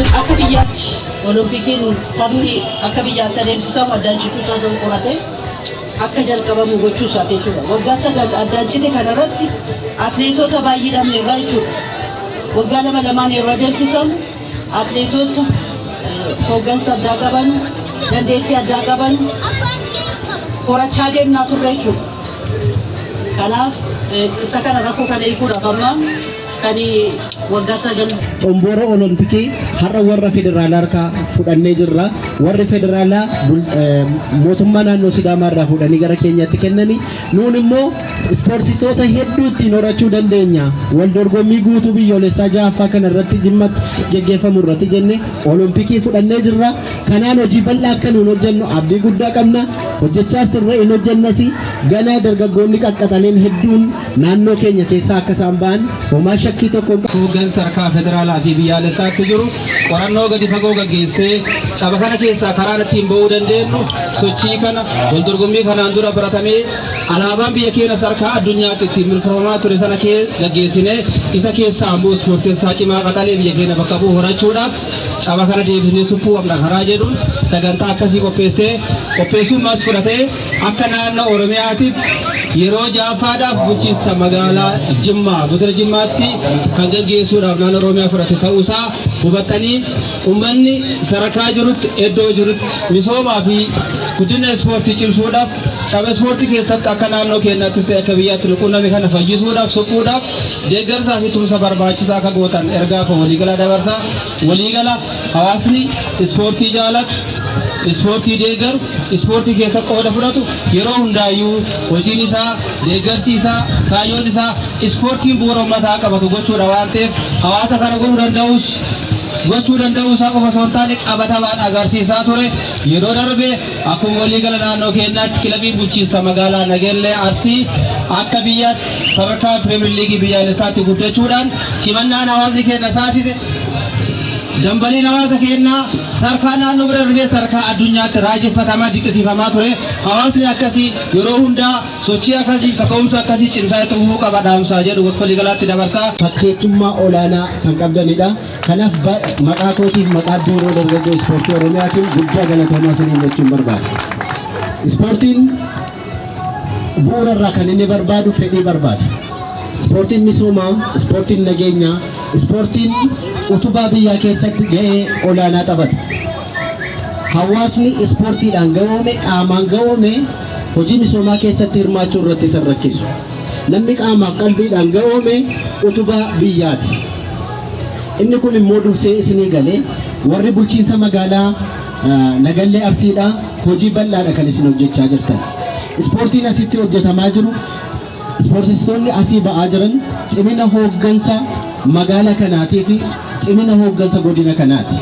Akabiyat Olympikin taphni akabiyat adeemsisamu addaanchituu isaa ta'uu qorate akka jalqabamu gochuu isaa jechuudha. Waggaa sagal addaancite kanarratti atleetota baay'eedhaan irraa jechuudha. Waggaa lamaan yeroo adeemsisamu atleetota hooggansa addaa qaban dandeettii addaa qaban qorachaa deemnaa turre jechuudha. Kanaaf isa kana rakkoo kana hiikuudhaaf amma kan waggaa sagal Omboro Olompikii har'a warra federaalaa harkaa fudhannee jirra. Warri federaalaa mootummaa naannoo Sidaamaa irraa fudhanii gara keenyatti kennanii nuun immoo ispoortistoota hedduu ittiin horachuu dandeenya. Wal dorgommii guutuu biyyoolessaa ja'affaa kana irratti jimmatti geggeeffamu irratti jenne Olompikii fudhannee jirra. Kanaan hojii bal'aa akka nuun hojjennu abdii guddaa qabna. Hojjechaa sirra hin hojjennas ganaa dargaggoonni qaqqaxaleen hedduun naannoo keenya keessaa akka isaan ba'an homaa shakkii tokko hooggansa harkaa federaalaa fi biyyaalessaatti jiru qorannoo gadi fagoo gaggeessee caba kana keessaa karaa ittiin ba'uu dandeenyu sochii kana wal dorgommii kanaan dura baratamee alaabaan biyya keenya sarkaa addunyaatti ittiin mirkanaa'aa ture sana gaggeessinee isa keessaa ammoo ispoorteessaa cimaa qaxalee biyya keenya bakka bu'u horachuudhaaf caba kana deebisnee suphuu qabna karaa jedhuun sagantaa akkasii qopheessuun maas fudhatee akka naannoo Oromiyaatitti yeroo ja'affaadhaaf bulchiinsa magaalaa Jimmaa Godina Jimmaatti kan gaggeessuudhaaf naannoo Oromiyaa fudhate ta'uusaa hubatanii uummanni sadarkaa jirutti iddoo jirutti misoomaa fi guddina ispoortii cimsuudhaaf caba ispoortii keessatti akka naannoo keenyattis ta'e akka biyyaatti quunname kana fayyisuudhaaf suphuudhaaf deeggarsaa fi tumsa barbaachisaa akka gootan ergaa kan waliigala dabarsaa waliigala hawaasni ispoortii jaalatu ispoortii deeggaru ispoortii keessa qooda fudhatu yeroo hundaayyuu hojiin isaa deeggarsi isaa kaayyoon isaa ispoortiin bu'uura uummataa qabatu gochuudha waan ta'eef hawaasa kana gochuu danda'u isaa qofa osoo hin taane qabatamaan agarsiisaa ture yeroo darbe akkuma waliigala naannoo keenyaatti kilabiin bulchiinsa magaalaa Nagellee Arsii akka biyyaatti sadarkaa piriimiyer liigii biyyaalessaatti guddachuudhaan simannaan hawaasni keenya taasise dambaliin hawaasa keenyaa sarkaa naannoo bira darbee sarkaa addunyaatti raajeffatamaa dinqisiifamaa ture hawaasni akkasii yeroo hundaa sochii akkasii kaka'umsa akkasii cimsaa itti fufuu qaba dhaamsaa jedhu waliigalaatti dabarsaa. Fakkeettummaa olaanaa kan qabdanidha. Kanaaf maqaa kootiif maqaa biiroo dargaggoo ispoortii Oromiyaatiin guddaa galatoomaa isiniin jechuun barbaada. Ispoortiin bu'uura irraa kan inni barbaadu fedhii barbaada. Ispoortiin misoomaa, ispoortiin nageenyaa, ispoortiin utubaa biyyaa keessatti gahee olaanaa taphata. Hawaasni ispoortiidhaan gahoome, qaamaan gahoome hojii misoomaa keessatti hirmaachuu irratti isa rakkisu. Namni qaamaaf qalbiidhaan gahoome utubaa biyyaati. Inni kun immoo dursee isinii galee warri bulchiinsa magaalaa Nagallee Arsiidha hojii bal'aadha kan isin hojjechaa jirtan. Ispoortiin asitti hojjetamaa jiru ispoortistoonni asii ba'aa jiran cimina hooggansa magaalaa kanaatii fi cimina hooggansa godina kanaati.